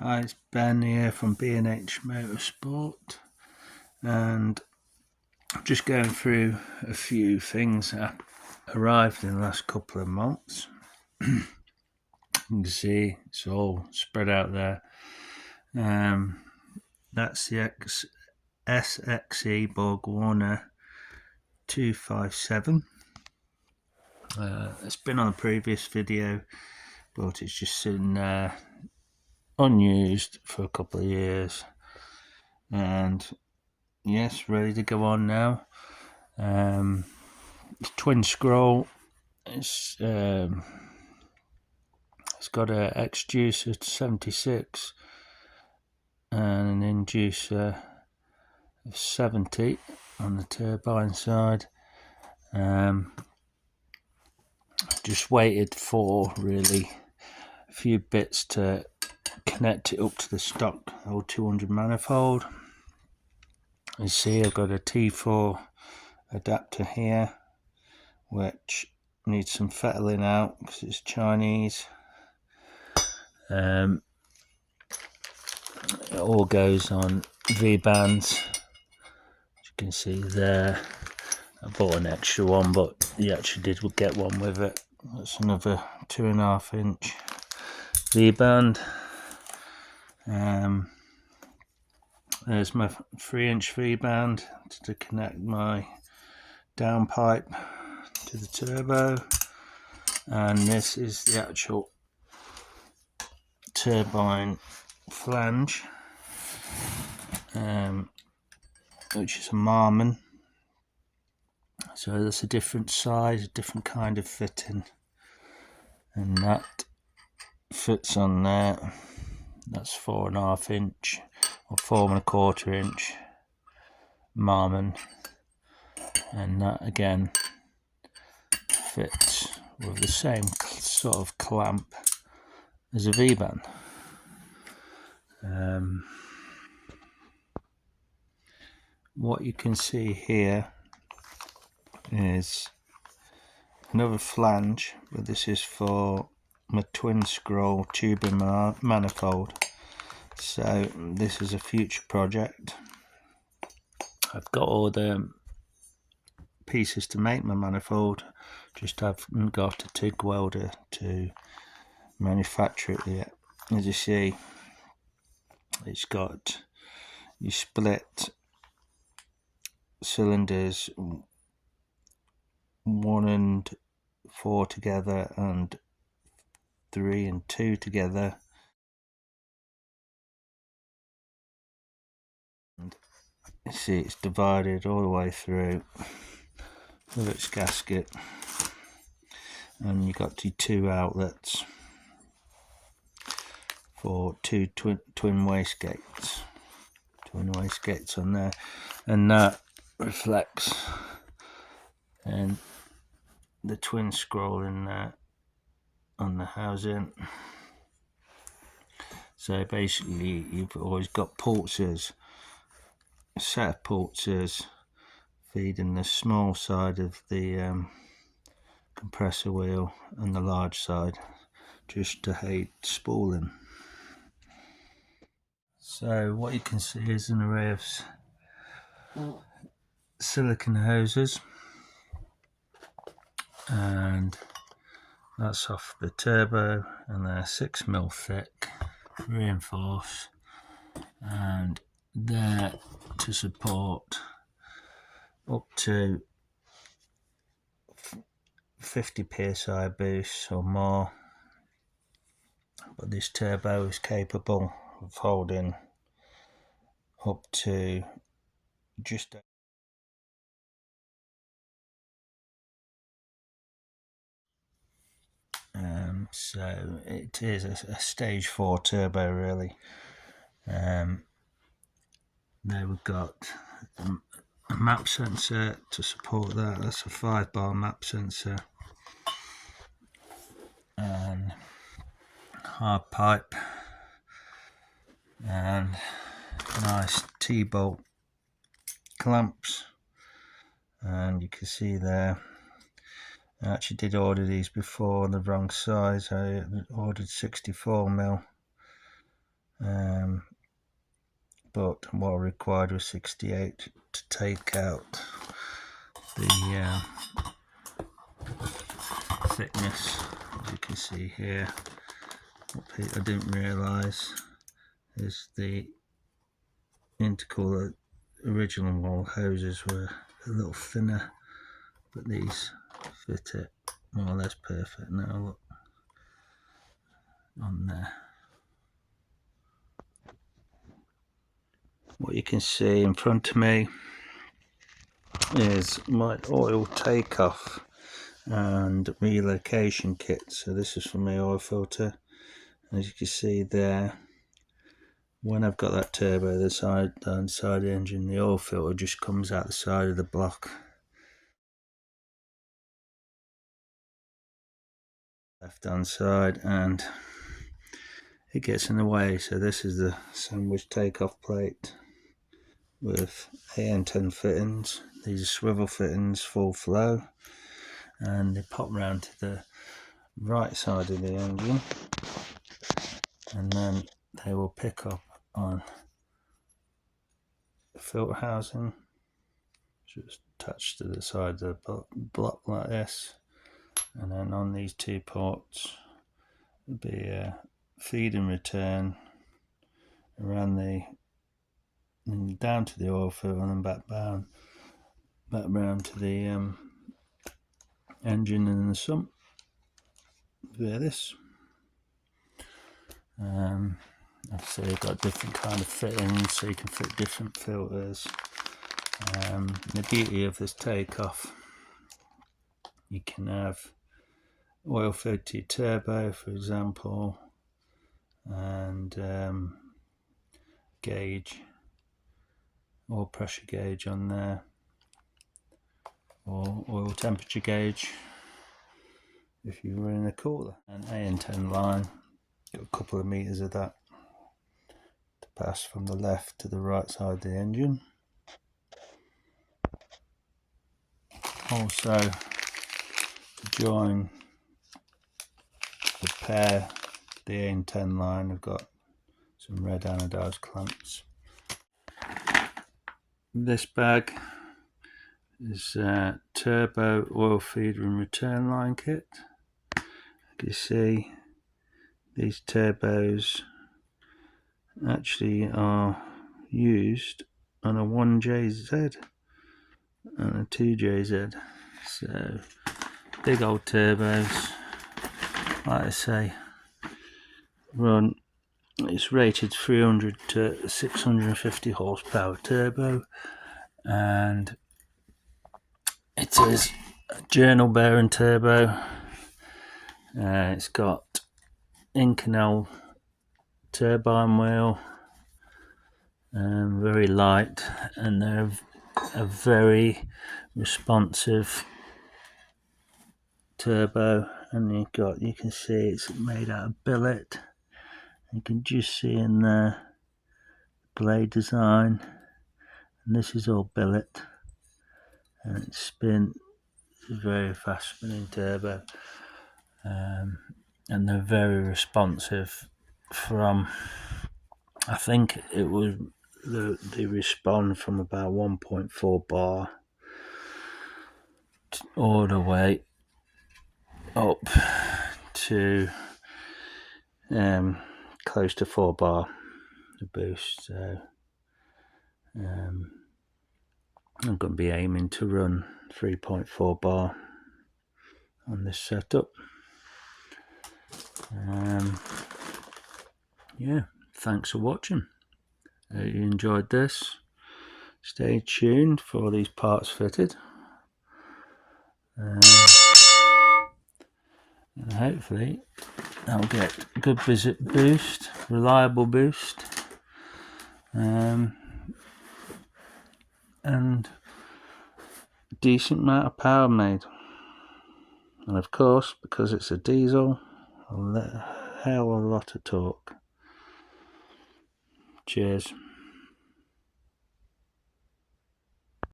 Hi, it's Ben here from B&H Motorsport, and I'm just going through a few things that arrived in the last couple of months. You can see it's all spread out there. That's the SXE Borg Warner 257. It's been on a previous video, but it's just sitting there unused for a couple of years, and yes, ready to go on now. It's twin scroll. It's got a exducer 76 and an inducer of 70 on the turbine side. Just waited for really a few bits to connect it up to the stock L200 manifold. You see I've got a T4 adapter here which needs some fettling out because it's Chinese. It all goes on V-bands, as you can see there. I bought an extra one, but you actually did get one with it. That's another 2.5 inch V-band. There's my 3-inch V-band to connect my downpipe to the turbo, and this is the actual turbine flange, which is a Marmon. So that's a different size, a different kind of fitting, and that fits on there. That's 4.5 inch or 4.25 inch Marmon, and that again fits with the same sort of clamp as a V-band. What you can see here is another flange, but this is for my twin scroll tubing manifold. So this is a future project. I've got all the pieces to make my manifold, just haven't got a TIG welder to manufacture it yet. As you see, it's got, you split cylinders 1 and 4 together and 3 and 2 together, and you see it's divided all the way through with its gasket, and you got the 2 outlets for 2 twin wastegates, on there, and that reflects and the twin scroll in there on the housing. So basically you've always got pulsers, a set of pulsers feeding the small side of the compressor wheel and the large side, just to aid spooling. So what you can see is an array of silicon hoses, and that's off the turbo, and they're 6mm thick, reinforced, and they're to support up to 50 psi boosts or more, but this turbo is capable of holding up to just so it is a stage 4 turbo really. There we've got a map sensor to support that. That's a 5-bar map sensor, and hard pipe, and nice T-bolt clamps. And you can see there, I actually did order these before on the wrong size. I ordered 64mm, but what I required was 68 to take out the thickness. As you can see here, what I didn't realise is the intercooler original wall hoses were a little thinner, but these fit it more or less perfect now. Look on there. What you can see in front of me is my oil takeoff and relocation kit. So this is from my oil filter. As you can see there, when I've got that turbo inside the engine, the oil filter just comes out the side of the block, left hand side, and it gets in the way. So this is the sandwich takeoff plate with AN10 fittings. These are swivel fittings, full flow, and they pop round to the right side of the engine, and then they will pick up on the filter housing, just attached to the side of the block like this, and then on these two ports will be a feed and return around down to the oil filter and then back round to the engine and the sump via this. So you've got different kind of fittings, so you can fit different filters. The beauty of this takeoff, you can have oil filled to your turbo, for example, and gauge, oil pressure gauge on there, or oil temperature gauge if you're running a cooler. An AN10 line, got a couple of meters of that to pass from the left to the right side of the engine. Also, to join the pair, the AN10 line, I've got some red anodized clamps. This bag is a turbo oil feeder and return line kit. You can see these turbos actually are used on a 1JZ and a 2JZ, so big old turbos. Like I say, it's rated 300 to 650 horsepower turbo, and it is a journal bearing turbo. It's got Inconel turbine wheel, very light, and they're a very responsive turbo. And you can see it's made out of billet. You can just see in the blade design, and this is all billet, and it's a very fast spinning turbo, and they're very responsive. From, I think it was, they respond from about 1.4 bar all the way up to close to 4 bar the boost. So I'm going to be aiming to run 3.4 bar on this setup. Yeah, thanks for watching. Hope you enjoyed this. Stay tuned for all these parts fitted, and hopefully I'll get a good boost, reliable boost, and decent amount of power made. And of course, because it's a diesel, a hell of a lot of torque. Cheers.